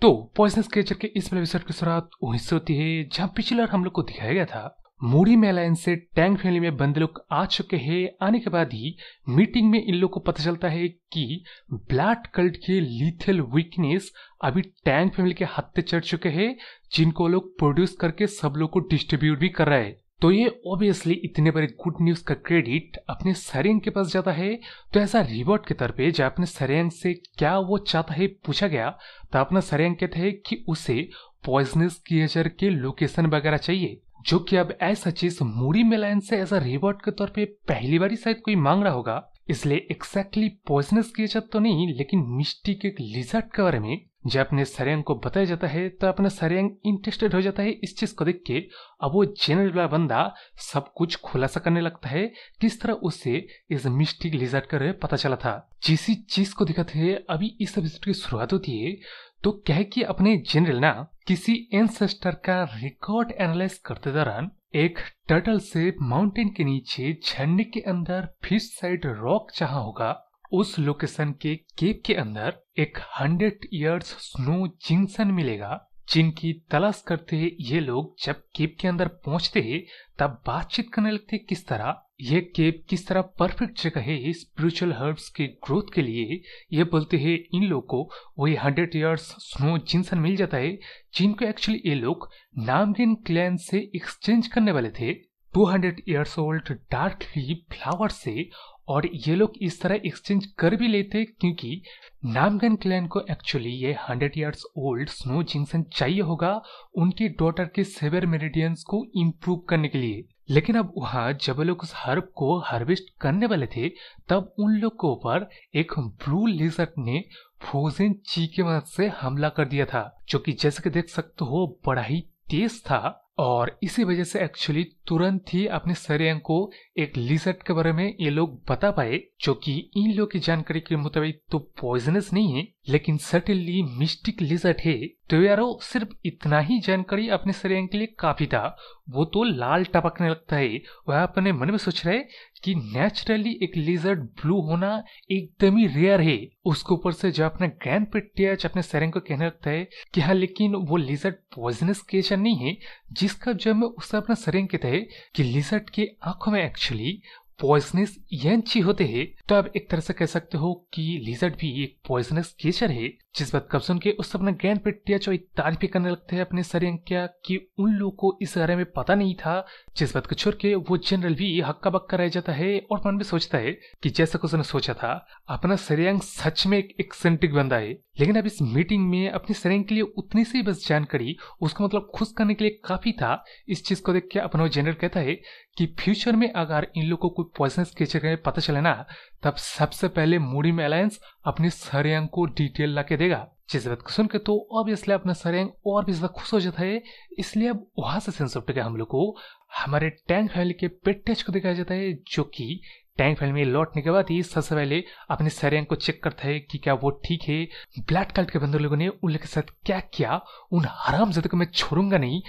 तो poisonous creature के इस वाले एपिसोड की शुरुआत वहीं से होती है जहां पिछली बार हम लोग को दिखाया गया था मूडी मेलाइन से टैंग फैमिली में बंदे लोग आ चुके हैं। आने के बाद ही मीटिंग में इन लोग को पता चलता है कि ब्लैड कल्ट के लीथल वीकनेस अभी टैंग फैमिली के हत्थे चढ़ चुके हैं, जिनको लोग प्रोड्यूस करके सब लोग को डिस्ट्रीब्यूट भी कर रहे हैं। तो ये ऑब्वियसली इतने बड़े गुड न्यूज का क्रेडिट अपने सरेंग के पास जाता है। तो ऐसा रिवॉर्ड के तौर पे जब अपने सरेंग से क्या वो चाहता है पूछा गया, तो अपना सरेंग कहते हैं कि उसे पॉइजनस क्रिएचर के लोकेशन वगैरह चाहिए, जो कि अब ऐसा चीज मूडी मेलाइन से ऐसा रिवॉर्ड के तौर पे पहली बार शायद कोई मांग रहा होगा। इसलिए एक्जैक्टली पॉइजनस क्रिएचर तो नहीं, लेकिन मिस्टिक एक लिजर्ड के बारे में जब अपने सरेंग को बताया जाता है तो अपना सरेंग इंटरेस्टेड हो जाता है इस चीज को देख के। अब वो जनरल वाला बंदा सब कुछ खुलासा करने लगता है किस तरह उससे इस मिस्टिक लिजर्ड का रहे पता चला था। जिस चीज को दिखाते हैं अभी इस एपिसोड की शुरुआत होती है तो क्या है कि अपने जनरल ना किसी एंसेस्टर का रिकॉर्ड एनालाइज करते दौरान एक टर्टल से माउंटेन के नीचे झरने के अंदर फिश साइड रॉक जहां होगा उस लोकेशन के केव के अंदर एक 100 इयर्स स्नो जिंक्शन मिलेगा, जिनकी तलाश करते ये लोग जब केव के अंदर पहुंचते हैं तब बातचीत करने लगते किस तरह ये केव किस तरह परफेक्ट जगह है स्पिरिचुअल हर्ब्स के ग्रोथ के लिए। ये बोलते हैं इन लोग को वही 100 इयर्स स्नो जिंक्शन मिल जाता है, जिनको एक्चुअली ये लोग नामगिन क्लैन से एक्सचेंज करने वाले थे 200 years old dark leaf flower से। और ये लोग इस तरह एक्सचेंज कर भी लेते क्योंकि नामगन क्लैन को एक्चुअली ये 100 इयर्स ओल्ड स्नो जिंक्शन चाहिए होगा उनकी डॉटर के सेवर मेरिडियंस को इम्प्रूव करने के लिए। लेकिन अब वहां जब लोग उस हर्ब को हार्वेस्ट करने वाले थे तब उन लोग के ऊपर एक ब्लू लिजर्ड ने फ्रोजन ची के मदद से हमला कर दिया था, जो कि जैसे कि देख सकते हो बड़ा ही तेज था। और इसी वजह से एक्चुअली तुरंत ही अपने सरेंग को एक लिजर्ड के बारे में ये लोग बता पाए, जो कि इन लोग की जानकारी के मुताबिक तो पॉइजनस नहीं है लेकिन सर्टेनली मिस्टिक लिजर्ड है। तो यारो सिर्फ इतना ही जानकारी अपने सरेंग के लिए काफी था। वो तो लाल टपकने लगता है। वह अपने मन में सोच रहे कि नेचुरली एक लिजर्ड ब्लू होना एकदम ही रेयर है। उसके ऊपर से जो अपना ग्रैंड पेट्रियार्च अपने सरेंग को कहने लगता है कि हाँ लेकिन वो लिजर्ड पॉइजनस क्रिएचर नहीं है, जिसका जब मैं उससे अपना सरेंग कहता है कि लिजर्ड के आंखों में एक्चुअली पॉइजनस यांची होते हैं। तो आप एक तरह से कह सकते हो कि लिजर्ड भी एक पॉइजनस क्रिएचर है। जिस बात कब सुन के उससे अपना ग्रैंड पेट्रियार्च तारीफ करने लगते हैं अपने सरेंग क्या कि उन लोगों को इस बारे में पता नहीं था। जिस बात को छोड़ के वो जनरल भी हक्का बक्का रह जाता है और मन में सोचता है कि जैसा कुछ उसने सोचा था अपना सरेंग सच में एक एक्सेंट्रिक बंदा है। लेकिन अब इस मीटिंग में अपनी सरेंग के लिए उतनी सी बस जानकारी उसको मतलब खुश करने के लिए काफी था। इस चीज को देख के अपना जनरल कहता है कि फ्यूचर में अगर इन लोगों को कोई पॉइजनस क्रिएचर का पता चले ना तब सबसे पहले मूडी में अलायंस अपने सरेंग को डिटेल ला के देगा। जिस बात को सुन के तो ऑब्वियसली अपना सरेंग और भी ज्यादा खुश हो जाता है। इसलिए अब वहां से सेंस ऑफ हम लोग को हमारे टैंग फैमिली के पेट्टेज को दिखाया जाता है, जो कि टैंक फैमिली में लौटने के बाद ही सबसे पहले अपने सरेंग को चेक करता है कि क्या वो ठीक है। ब्लैड कल्ट के बंदे लोगों ने उन लोगों के साथ क्या किया, उन हरामजादे को मैं छोड़ूंगा नहीं।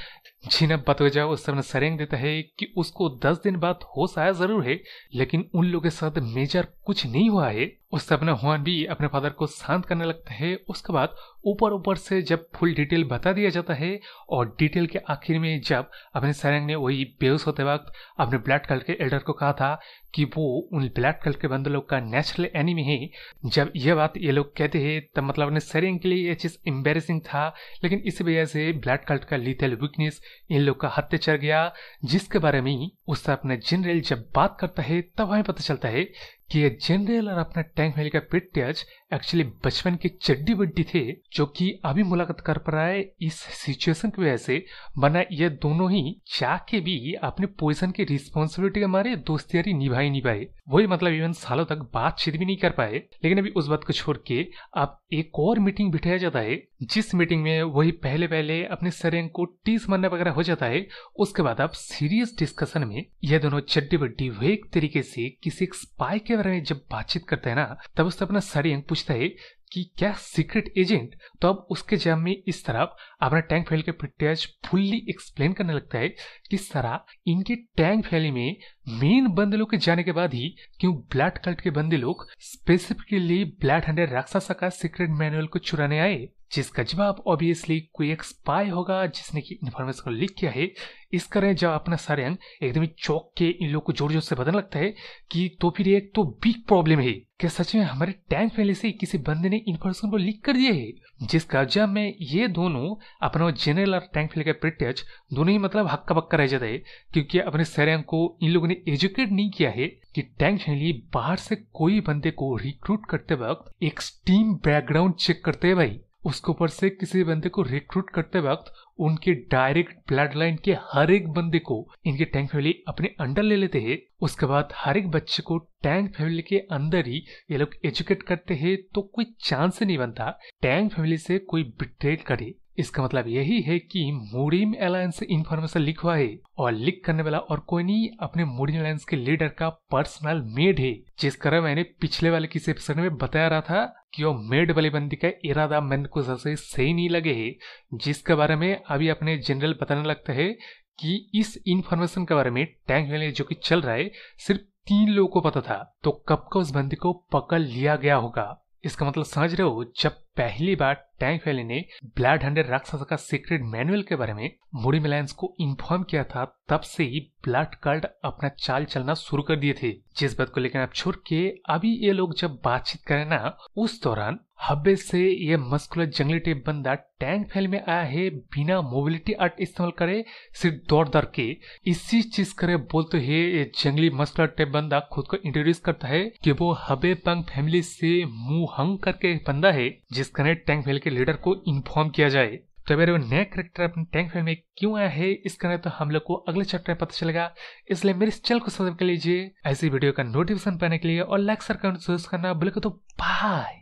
जिन्हें पता हो जाए उस अपना सरेंग देता है कि उसको 10 दिन बाद होश आया जरूर है, लेकिन उन लोगों के साथ मेजर कुछ नहीं हुआ है। उससे अपना हुआन भी अपने फादर को शांत करने लगता है। उसके बाद ऊपर से जब फुल डिटेल बता दिया जाता है और डिटेल के आखिर में जब अपने सरेंग ने वही बेहोश होते वक्त अपने ब्लैड कल्ट के एल्डर को कहा था कि वो उन ब्लैड कल्ट के बंदे लोग का नेचुरल एनिमी है, जब ये बात ये लोग कहते हैं तब मतलब अपने सरेंग के लिए ये चीज एम्बेरसिंग था। लेकिन इसी वजह से ब्लैड कल्ट का लीथल वीकनेस इन लोग का हत्या चढ़ गया, जिसके बारे में उससे अपना जनरल जब बात करता है तब हमें पता चलता है कि ये जनरल और अपना टैंक फैमिली का पेट्रियार्च एक्चुअली बचपन के चड्डी बड्डी थे, जो कि अभी मुलाकात कर पा रहा है इस सिचुएशन की वजह से। वरना ये दोनों ही जाके भी अपने पोजीशन की रिस्पॉन्सिबिलिटी के मारे दोस्ती यारी निभाई वही मतलब इवन सालों तक बातचीत भी नहीं कर पाए। लेकिन अभी उस बात को छोड़ के अब एक और मीटिंग बिठाया जाता है, जिस मीटिंग में वही पहले अपने सरेंग को टीस मारना वगैरह हो जाता है। उसके बाद अब सीरियस डिस्कशन में ये दोनों चड्डी बड्डी वो एक तरीके से किसी एक स्पाई के बारे में जब बातचीत करते हैं ना तब उससे अपना सरेंग पूछता है कि क्या सीक्रेट एजेंट। तो अब उसके जवाब में इस तरफ अपना टैंक फैमिली के पेट्रियार्च फुल्ली एक्सप्लेन करने लगता है किस तरह इनके टैंक फैमिली में मेन बंदे लोग के जाने के बाद ही क्यों ब्लैड कल्ट के बंदे लोग स्पेसिफिकली ब्लैड हंड्रेड राक्षसा का सीक्रेट मैनुअल को चुराने आए। जिसका जवाब ऑब्वियसली कोई एक स्पाई होगा जिसने की इन्फॉर्मेशन को लीक किया है। इस कारण जब अपना सारंग एकदम ही चौक के इन लोग को जोर जोर से बदलने लगता है कि तो फिर एक तो बिग प्रॉब्लम है कि सच में हमारे टैंक पहले से किसी बंदे ने इन्फॉर्मेशन को लीक कर दिया है। जिसका जब मैं ये दोनों अपना जनरल और टैंक फैले का प्रिटेज दोनों ही मतलब हक्का बक्का रह जाता है, क्योंकि अपने सारंग को इन लोगों ने एजुकेट नहीं किया है कि टैंक फैमिली बाहर से कोई बंदे को रिक्रूट करते वक्त एक्सट्रीम बैकग्राउंड चेक करते हैं भाई। उसके ऊपर से किसी बंदे को रिक्रूट करते वक्त उनके डायरेक्ट ब्लड लाइन के हर एक बंदे को इनके टैंक फैमिली अपने अंडर ले लेते हैं। उसके बाद हर एक बच्चे को टैंक फैमिली के अंदर ही ये लोग एजुकेट करते हैं, तो कोई चांस नहीं बनता टैंक फैमिली से कोई बिट्रेल करे। इसका मतलब यही है कि मोरिम अलायंस से इंफॉर्मेशन लीक हुआ है और लीक करने वाला और कोई नहीं अपने मोरिम अलायंस के लीडर का पर्सनल मेड है। जिस कारण मैंने पिछले वाले किसी एपिसोड में बताया रहा था कि वो मेड वाली बंदी का इरादा मन को सबसे सही नहीं लगे है, जिसके बारे में अभी अपने जनरल बताने लगता है कि इस इंफॉर्मेशन के बारे में टैंक में जो कि चल रहा है सिर्फ 3 लोगों को पता था, तो कब का उस बंदी को पकड़ लिया गया होगा। इसका मतलब समझ रहे हो, जब पहली बार टैंक वैली ने ब्लड हंड्रेड राक्षस का सीक्रेट मैनुअल के बारे में मोरिम अलायंस को इन्फॉर्म किया था, तब से ही ब्लड कल्ट अपना चाल चलना शुरू कर दिए थे। जिस बात को लेकर आप छोड़ के अभी ये लोग जब बातचीत करें ना, उस दौरान हब्बे से ये मस्कुलर जंगली टाइप बंदा टैंक फैल में आया है बिना मोबिलिटी आर्ट इस्तेमाल करे, सिर्फ दौड़ दौड़ के इसी चीज करे बोलते है। ये जंगली मस्कुलर टाइप बंदा खुद को इंट्रोड्यूस करता है कि वो हबे पंग फैमिली से मुंह हंग करके एक बंदा है जिसका ने टैंक फैल के लीडर को इन्फॉर्म किया जाए। तो मेरे वो नया कैरेक्टर अपने टैंक फैल में क्यों आया है इसका तो हम लोग को अगले चैप्टर में पता चलेगा। इसलिए मेरे इस चैनल को सब्सक्राइब कर लीजिए ऐसी वीडियो का नोटिफिकेशन पाने के लिए, और लाइक शेयर करना करना बोले तो बाय।